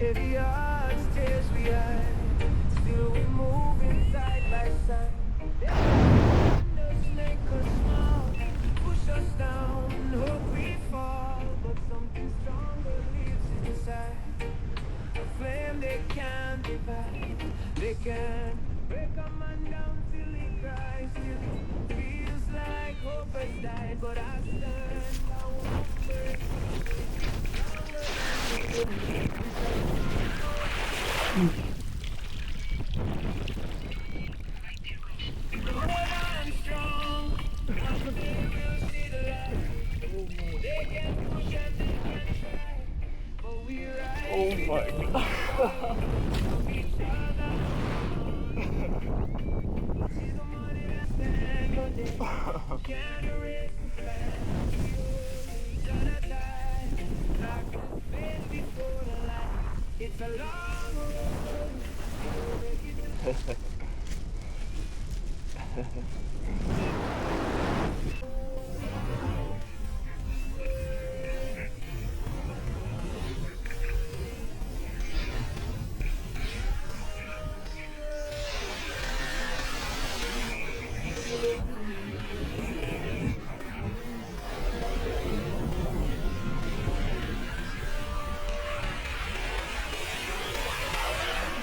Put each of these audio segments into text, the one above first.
Heavy hearts, tears we hide. Still we moving side by side. Just make us small, push us down, hope we fall. But something stronger lives inside. A flame they can't divide. They can break a man down till he cries. Till it feels like hope has died. But I stand, I won't break. I'm strong. They will see the light. They can push and they can try. But we rise. Oh my god. Of each other. See the money that stand, but they can't erase the fact. We hold each other tight. Like the faith before the light. It's a long road. We'll make it to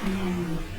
Mm.